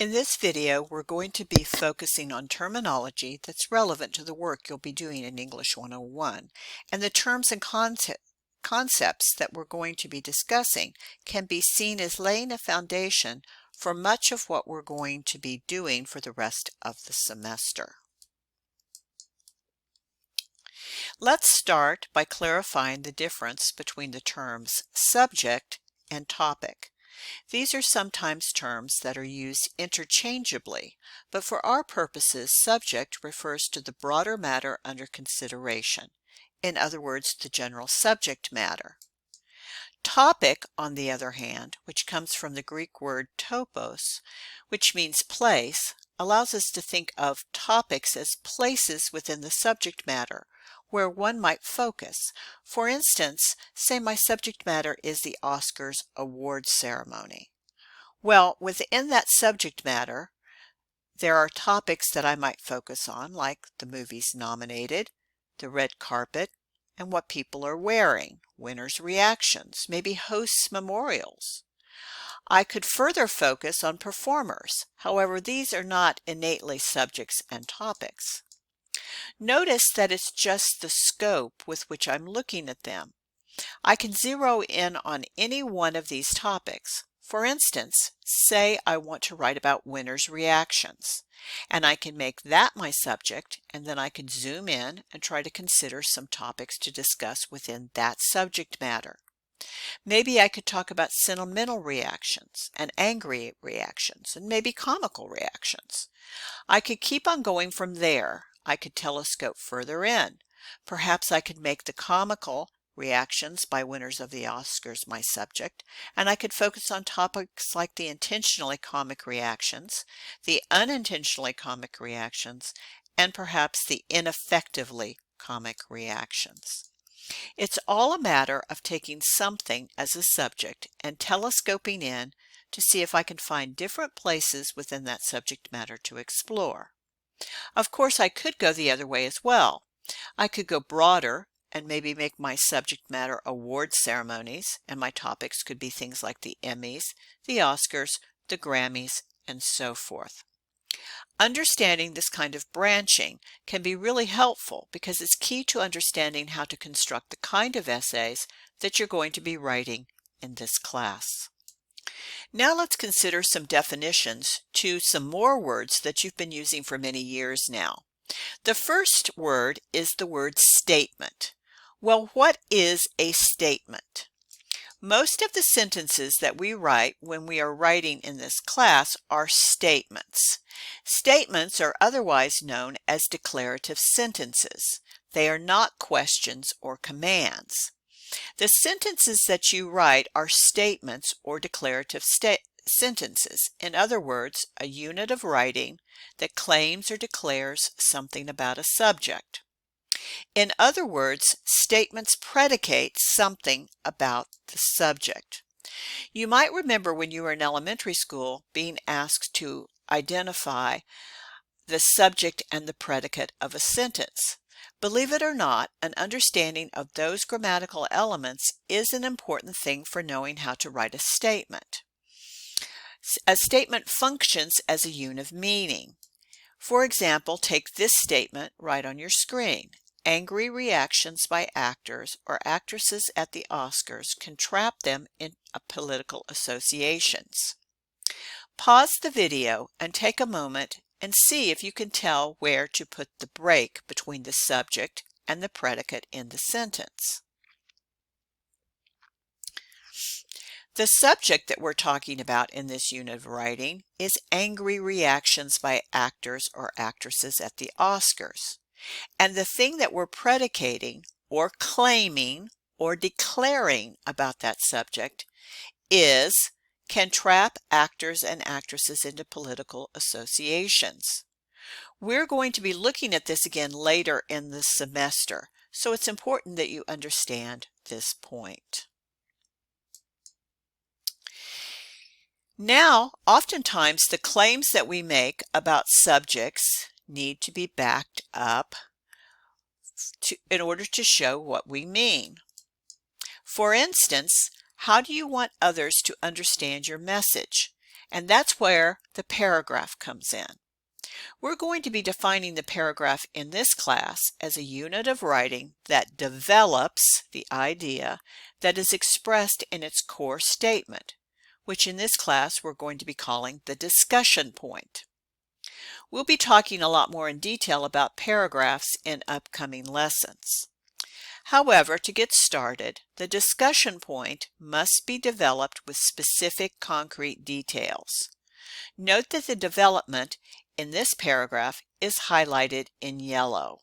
In this video, we're going to be focusing on terminology that's relevant to the work you'll be doing in English 101, and the terms and concepts that we're going to be discussing can be seen as laying a foundation for much of what we're going to be doing for the rest of the semester. Let's start by clarifying the difference between the terms subject and topic. These are sometimes terms that are used interchangeably, but for our purposes, subject refers to the broader matter under consideration. In other words, the general subject matter. Topic, on the other hand, which comes from the Greek word topos, which means place, allows us to think of topics as places within the subject matter where one might focus. For instance, say my subject matter is the Oscars award ceremony. Well, within that subject matter, there are topics that I might focus on, like the movies nominated, the red carpet, and what people are wearing, winners' reactions, maybe hosts' memorials. I could further focus on performers. However, these are not innately subjects and topics. Notice that it's just the scope with which I'm looking at them. I can zero in on any one of these topics. For instance, say I want to write about winners' reactions, and I can make that my subject, and then I can zoom in and try to consider some topics to discuss within that subject matter. Maybe I could talk about sentimental reactions and angry reactions and maybe comical reactions. I could keep on going from there. I could telescope further in. Perhaps I could make the comical reactions by winners of the Oscars my subject, and I could focus on topics like the intentionally comic reactions, the unintentionally comic reactions, and perhaps the ineffectively comic reactions. It's all a matter of taking something as a subject and telescoping in to see if I can find different places within that subject matter to explore. Of course, I could go the other way as well. I could go broader and maybe make my subject matter award ceremonies, and my topics could be things like the Emmys, the Oscars, the Grammys, and so forth. Understanding this kind of branching can be really helpful because it's key to understanding how to construct the kind of essays that you're going to be writing in this class. Now let's consider some definitions to some more words that you've been using for many years now. The first word is the word statement. Well, what is a statement? Most of the sentences that we write when we are writing in this class are statements. Statements are otherwise known as declarative sentences. They are not questions or commands. The sentences that you write are statements or declarative sentences. In other words, a unit of writing that claims or declares something about a subject. In other words, statements predicate something about the subject. You might remember when you were in elementary school being asked to identify the subject and the predicate of a sentence. Believe it or not, an understanding of those grammatical elements is an important thing for knowing how to write a statement. A statement functions as a unit of meaning. For example, take this statement right on your screen. Angry reactions by actors or actresses at the Oscars can trap them in political associations. Pause the video and take a moment and see if you can tell where to put the break between the subject and the predicate in the sentence. The subject that we're talking about in this unit of writing is angry reactions by actors or actresses at the Oscars. And the thing that we're predicating or claiming or declaring about that subject is can trap actors and actresses into political associations. We're going to be looking at this again later in the semester, so it's important that you understand this point. Now, oftentimes the claims that we make about subjects need to be backed up in order to show what we mean. For instance, how do you want others to understand your message? and that's where the paragraph comes in. We're going to be defining the paragraph in this class as a unit of writing that develops the idea that is expressed in its core statement, which in this class we're going to be calling the discussion point. We'll be talking a lot more in detail about paragraphs in upcoming lessons. However, to get started, the discussion point must be developed with specific concrete details. Note that the development in this paragraph is highlighted in yellow.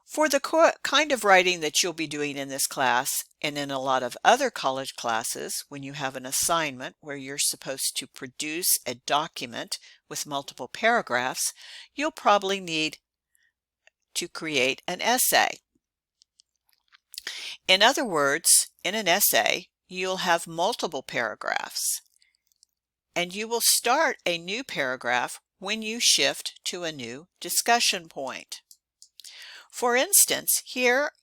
For the kind of writing that you'll be doing in this class and in a lot of other college classes, when you have an assignment where you're supposed to produce a document with multiple paragraphs, you'll probably need to create an essay. In other words, in an essay, you'll have multiple paragraphs, and you will start a new paragraph when you shift to a new discussion point. For instance, here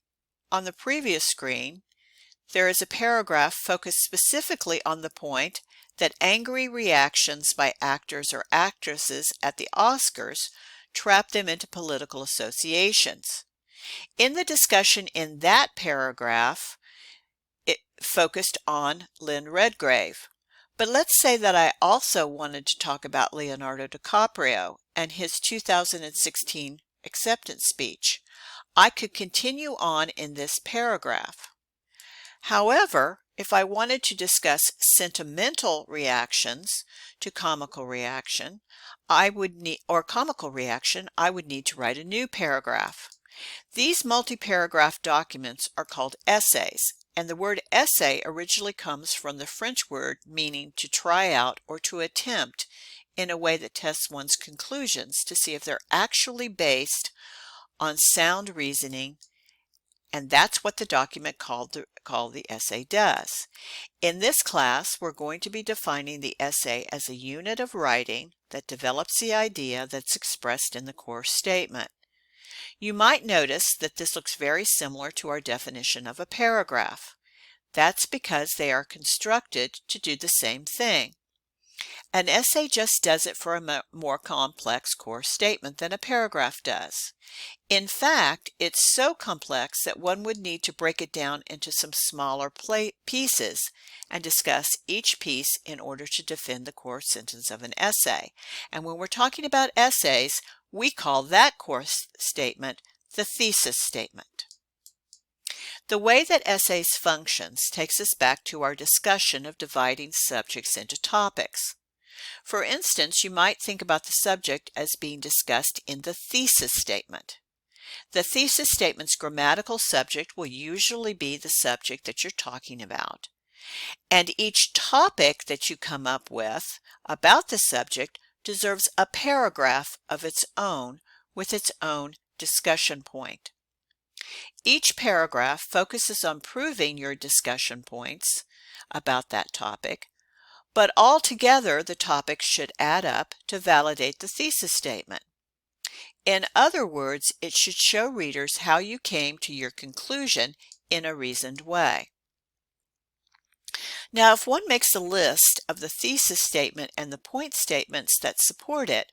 on the previous screen, there is a paragraph focused specifically on the point that angry reactions by actors or actresses at the Oscars trap them into political associations. In the discussion in that paragraph, it focused on Lynn Redgrave. But let's say that I also wanted to talk about Leonardo DiCaprio and his 2016 acceptance speech. I could continue on in this paragraph. However, if I wanted to discuss sentimental reactions to comical reaction, I would need to write a new paragraph. These multi-paragraph documents are called essays, and the word essay originally comes from the French word meaning to try out or to attempt in a way that tests one's conclusions to see if they're actually based on sound reasoning, and that's what the document called the essay does. In this class, we're going to be defining the essay as a unit of writing that develops the idea that's expressed in the core statement. You might notice that this looks very similar to our definition of a paragraph. That's because they are constructed to do the same thing. An essay just does it for a more complex core statement than a paragraph does. In fact, it's so complex that one would need to break it down into some smaller pieces and discuss each piece in order to defend the core sentence of an essay. And when we're talking about essays, we call that core statement the thesis statement. The way that essays functions takes us back to our discussion of dividing subjects into topics. For instance, you might think about the subject as being discussed in the thesis statement. The thesis statement's grammatical subject will usually be the subject that you're talking about. And each topic that you come up with about the subject deserves a paragraph of its own with its own discussion point. Each paragraph focuses on proving your discussion points about that topic, but altogether the topics should add up to validate the thesis statement. In other words, it should show readers how you came to your conclusion in a reasoned way. Now, if one makes a list of the thesis statement and the point statements that support it,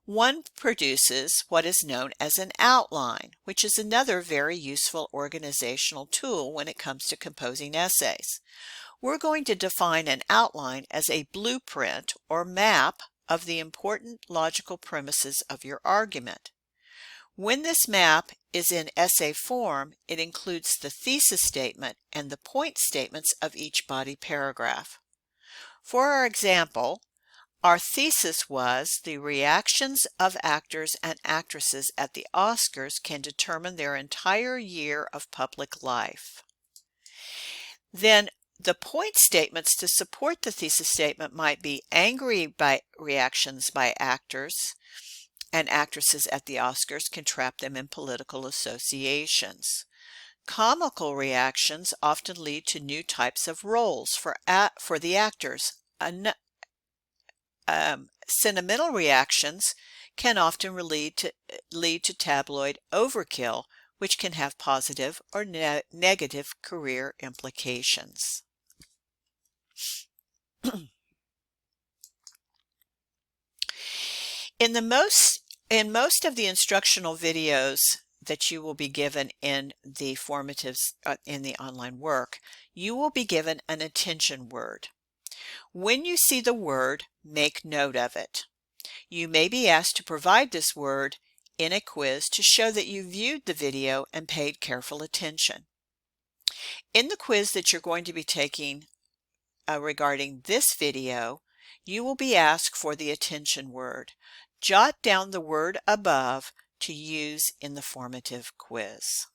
one produces what is known as an outline, which is another very useful organizational tool when it comes to composing essays. We're going to define an outline as a blueprint or map of the important logical premises of your argument. When this map is in essay form, it includes the thesis statement and the point statements of each body paragraph. For our example, our thesis was the reactions of actors and actresses at the Oscars can determine their entire year of public life. Then the point statements to support the thesis statement might be angry reactions by actors and actresses at the Oscars can trap them in political associations. Comical reactions often lead to new types of roles for the actors. Sentimental reactions can often lead to tabloid overkill, which can have positive or negative career implications. In most of the instructional videos that you will be given in the formatives in the online work, you will be given an attention word. When you see the word, make note of it. You may be asked to provide this word in a quiz to show that you viewed the video and paid careful attention. In the quiz that you're going to be taking regarding this video, you will be asked for the attention word. Jot down the word above to use in the formative quiz.